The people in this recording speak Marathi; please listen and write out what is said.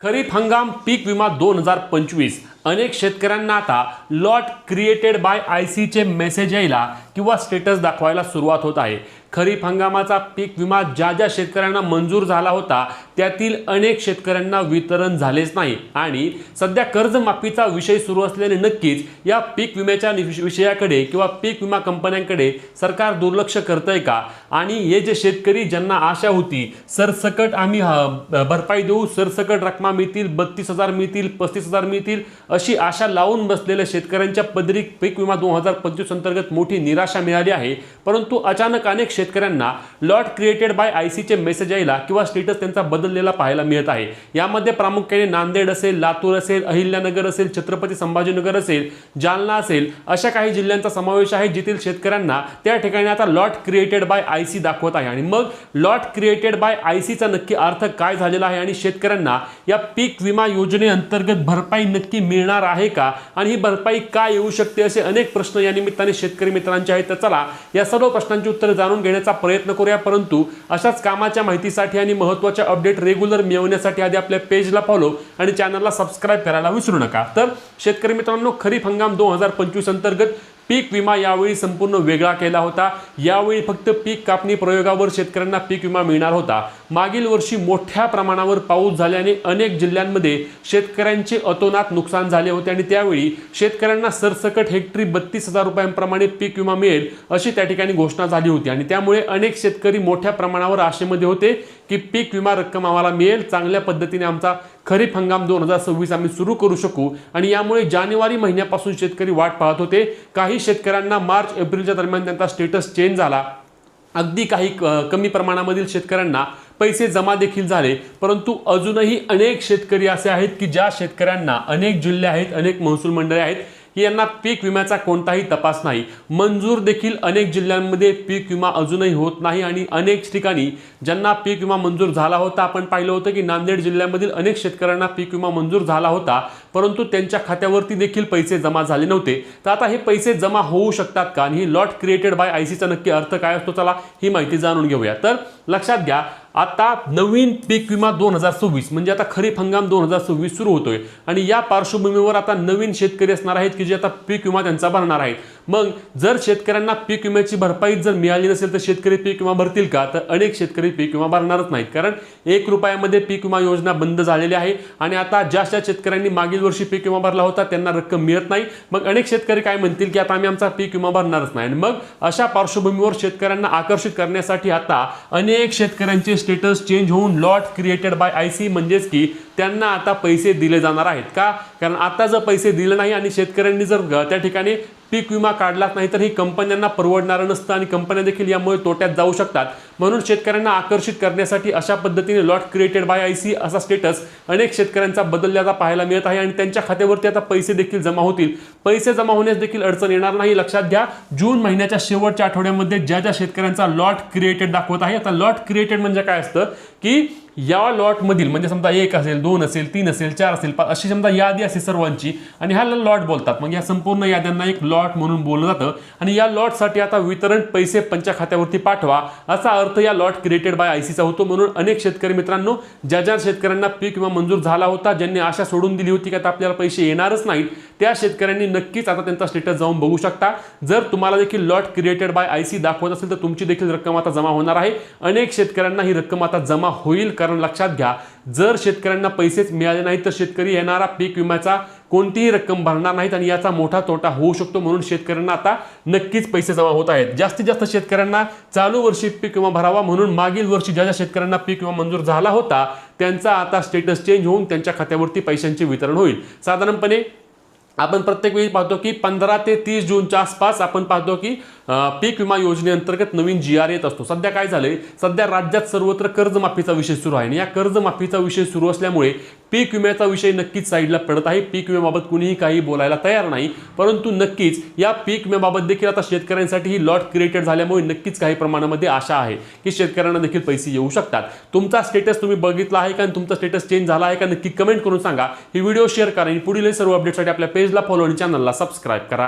खरीप हंगाम पीक विमा 2025 अनेक शेतकऱ्यांना आता लॉट क्रिएटेड बाय आयसीचे मेसेज यायला किंवा स्टेटस दाखवायला सुरुवात होत आहे। खरीप हंगामाचा पीक विमा ज्या ज्या शेतकऱ्यांना मंजूर झाला होता त्यातील अनेक शेतकऱ्यांना वितरण झालेच नाही आणि सध्या कर्जमाफीचा विषय सुरू असल्याने नक्कीच या पीक विम्याच्या विषयाकडे किंवा पीक विमा कंपन्यांकडे सरकार दुर्लक्ष करतंय का आणि हे जे शेतकरी ज्यांना आशा होती सरसकट आम्ही भरपाई देऊ, सरसकट रकमा मिळतील, 32,000 मिळतील, 35,000 मिळतील अशी आशा लावून बसलेल्या शेतकऱ्यांच्या पदरी पीक विमा 2025 अंतर्गत मोठी निराशा मिळाली आहे। परंतु अचानक अनेक शेतकऱ्यांना लॉट क्रिएटेड बाय आयसीचे मेसेज यायला किंवा स्टेटस त्यांचा बदललेला पाहायला मिळत आहे। यामध्ये प्रामुख्याने नांदेड असेल, लातूर असेल, अहिल्यानगर असेल, छत्रपती संभाजीनगर असेल, जालना असेल अशा काही जिल्ह्यांचा समावेश आहे जिथील शेतकऱ्यांना त्या ठिकाणी आता लॉट क्रिएटेड बाय आयसी दाखवत आहे। आणि मग लॉट क्रिएटेड बाय आयसीचा नक्की अर्थ काय झालेला आहे आणि शेतकऱ्यांना या पीक विमा योजनेअंतर्गत भरपाई नक्की मिळणार आहे का आणि ही भरपाई काय येऊ शकते असे अनेक प्रश्न या निमित्ताने शेतकरी मित्रांचे आहेत। तर चला या सर्व प्रश्नांची उत्तरे जाणून घेण्याचा प्रयत्न करूया। परंतु अशाच कामाच्या माहितीसाठी आणि महत्त्वाच्या अपडेट रेग्युलर मिळवण्यासाठी आधी आपल्या पेजला फॉलो आणि चॅनलला सबस्क्राइब करायला विसरू नका। तर शेतकरी मित्रांनो, खरीप हंगाम 2025 अंतर्गत पीक विमा यावेळी संपूर्ण वेगळा केला होता। यावेळी फक्त पीक कापणी प्रयोगावर शेतकऱ्यांना पीक विमा मिळणार होता। मागील वर्षी मोठ्या प्रमाणावर पाऊस झाल्याने अनेक जिल्ह्यांमध्ये शेतकऱ्यांचे अतोनात नुकसान झाले होते आणि त्यावेळी शेतकऱ्यांना सरसकट हेक्टरी 32,000 रुपयांप्रमाणे पीक विमा मिळेल अशी त्या ठिकाणी घोषणा झाली होती आणि त्यामुळे अनेक शेतकरी मोठ्या प्रमाणावर आशेमध्ये होते की पीक विमा रक्कम आम्हाला मिळेल, चांगल्या पद्धतीने आमचा खरीप हंगाम 2026 आम्ही सुरू करू शकू। आणि यामुळे जानेवारी महिन्यापासून शेतकरी वाट पाहत होते। काही शेतकऱ्यांना मार्च एप्रिलच्या दरम्यान त्यांचा स्टेटस चेंज झाला। अगदी काही कमी प्रमाणामधील शेतकऱ्यांना पैसे जमा देखील झाले। परंतु अजूनही अनेक शेतकरी असे आहेत की ज्या शेतकऱ्यांना अनेक जिल्हे आहेत, अनेक महसूल मंडळे आहेत की यांना पीक विम्याचा कोणताही तपास नाही, मंजूर देखील अनेक जिल्ह्यांमध्ये पीक विमा अजूनही होत नाही आणि अनेक ठिकाणी ज्यांना पीक विमा मंजूर झाला होता, आपण पाहिलं होतं की नांदेड जिल्ह्यामधील अनेक शेतकऱ्यांना पीक विमा मंजूर झाला होता परंतु त्यांच्या खात्यावरती देखील पैसे जमा झाले नव्हते। तर आता हे पैसे जमा होऊ शकतात का आणि ही लॉट क्रिएटेड बाय आयसीचा नक्की अर्थ काय असतो, चला ही माहिती जाणून घेऊया। तर लक्षात घ्या, आता नवीन पीक विमा 2026 म्हणजे आता खरीप हंगाम 2026 सुरू होतोय आणि या पार्श्वभूमीवर आता नवीन शेतकरी असणार आहेत की जे आता पीक विमा त्यांचा भरणार आहेत। मग जर शेतकऱ्यांना पीक विम्याची भरपाई जर मिळाली नसेल तर शेतकरी पीक विमा भरतील का? तर अनेक शेतकरी पीक विमा भरणारच नाहीत, कारण 1 रुपयामध्ये पीक विमा योजना बंद झालेली आहे आणि आता ज्या शेतकऱ्यांनी मागील वर्षी पीक विमा भरला होता त्यांना रक्कम मिळत नाही। मग अनेक शेतकरी काय म्हणतील की आता आम्ही आमचा पीक विमा भरणारच नाही आणि मग अशा पार्श्वभूमीवर शेतकऱ्यांना आकर्षित करण्यासाठी आता अनेक शेतकऱ्यांचे स्टेटस चेंज होऊन लॉट क्रिएटेड बाय आयसी म्हणजेच की त्यांना आता पैसे दिले जाणार आहेत का? कारण आता जर पैसे दिले नाही आणि शेतकऱ्यांनी जर त्या ठिकाणी पीक विमा काढलाच नाही तर ही कंपन्यांना परवडणार नसतं आणि कंपन्या देखील यामुळे तोट्यात जाऊ शकतात। म्हणून शेतकऱ्यांना आकर्षित करण्यासाठी अशा पद्धतीने लॉट क्रिएटेड बाय आयसी असा स्टेटस अनेक शेतकऱ्यांचा बदलल्याचा पाहायला मिळत आहे आणि त्यांच्या खात्यावरती आता पैसे देखील जमा होतील। पैसे जमा होण्यास देखील अडचण येणार नाही। लक्षात घ्या, जून महिन्याच्या शेवटच्या आठवड्यामध्ये ज्या ज्या शेतकऱ्यांचा लॉट क्रिएटेड दाखवत आहे, आता लॉट क्रिएटेड म्हणजे काय असतं की या लॉट मधील म्हणजे समजा 1 असेल, 2 असेल, 3 असेल, 4 असेल, अशी समजा यादी असेल सर्वांची आणि ह्याला लॉट बोलतात। मग या संपूर्ण याद्यांना एक लॉट म्हणून बोललं जातं आणि या लॉटसाठी आता वितरण पैसे पंच्या खात्यावरती पाठवा असा अर्थ या लॉट क्रिएटेड बाय आयसीचा होतो। म्हणून अनेक शेतकरी मित्रांनो, ज्या ज्या शेतकऱ्यांना पीक विमा मंजूर झाला होता, ज्यांनी आशा सोडून दिली होती की आता आपल्याला पैसे येणारच नाहीत, त्या शेतकऱ्यांनी नक्कीच आता त्यांचा स्टेटस जाऊन बघू शकता। जर तुम्हाला देखील लॉट क्रिएटेड बाय आयसी दाखवत असेल तर तुमची देखील रक्कम आता जमा होणार आहे। अनेक शेतकऱ्यांना ही रक्कम आता जमा होईल, कारण लक्षात घ्या, जर शेतकऱ्यांना पैसेच मिळाले नाहीत तर शेतकरी येणारा पीक विम्याचा कोणतीही रक्कम भरणार नाहीत आणि याचा मोठा तोटा होऊ शकतो। म्हणून शेतकऱ्यांना आता नक्कीच पैसे जमा होत आहेत। जास्तीत जास्त शेतकऱ्यांना चालू वर्षी पीक विमा भरावा म्हणून मागील वर्षी ज्या ज्या शेतकऱ्यांना पीक विमा मंजूर झाला होता त्यांचा आता स्टेटस चेंज होऊन त्यांच्या खात्यावरती पैशांचे वितरण होईल। साधारणपणे आपण प्रत्येक वेळी पाहतो की 15 ते 30 जूनच्या आसपास आपण पाहतो की पीक विमा योजनेअंतर्गत नवीन GR येत असतो। सध्या काय झालंय, सध्या राज्यात सर्वत्र कर्जमाफीचा विषय सुरू आहे आणि या कर्जमाफीचा विषय सुरू असल्यामुळे पीक विम्याचा विषय नक्कीच साईडला पडत आहे। पीक विम्याबाबत कुणीही काही बोलायला तयार नाही, परंतु नक्कीच या पीक विम्याबाबत देखील आता शेतकऱ्यांसाठी ही लॉट क्रिएटेड झाल्यामुळे नक्कीच काही प्रमाणामध्ये आशा आहे की शेतकऱ्यांना देखील पैसे येऊ शकतात। तुमचा स्टेटस तुम्ही बघितला आहे का आणि तुमचा स्टेटस चेंज झाला आहे का नक्की कमेंट करून सांगा। ही व्हिडिओ शेअर करा आणि पुढील सर्व अपडेटसाठी आपल्या पेजला फॉलो आणि चॅनलला सबस्क्राइब करा।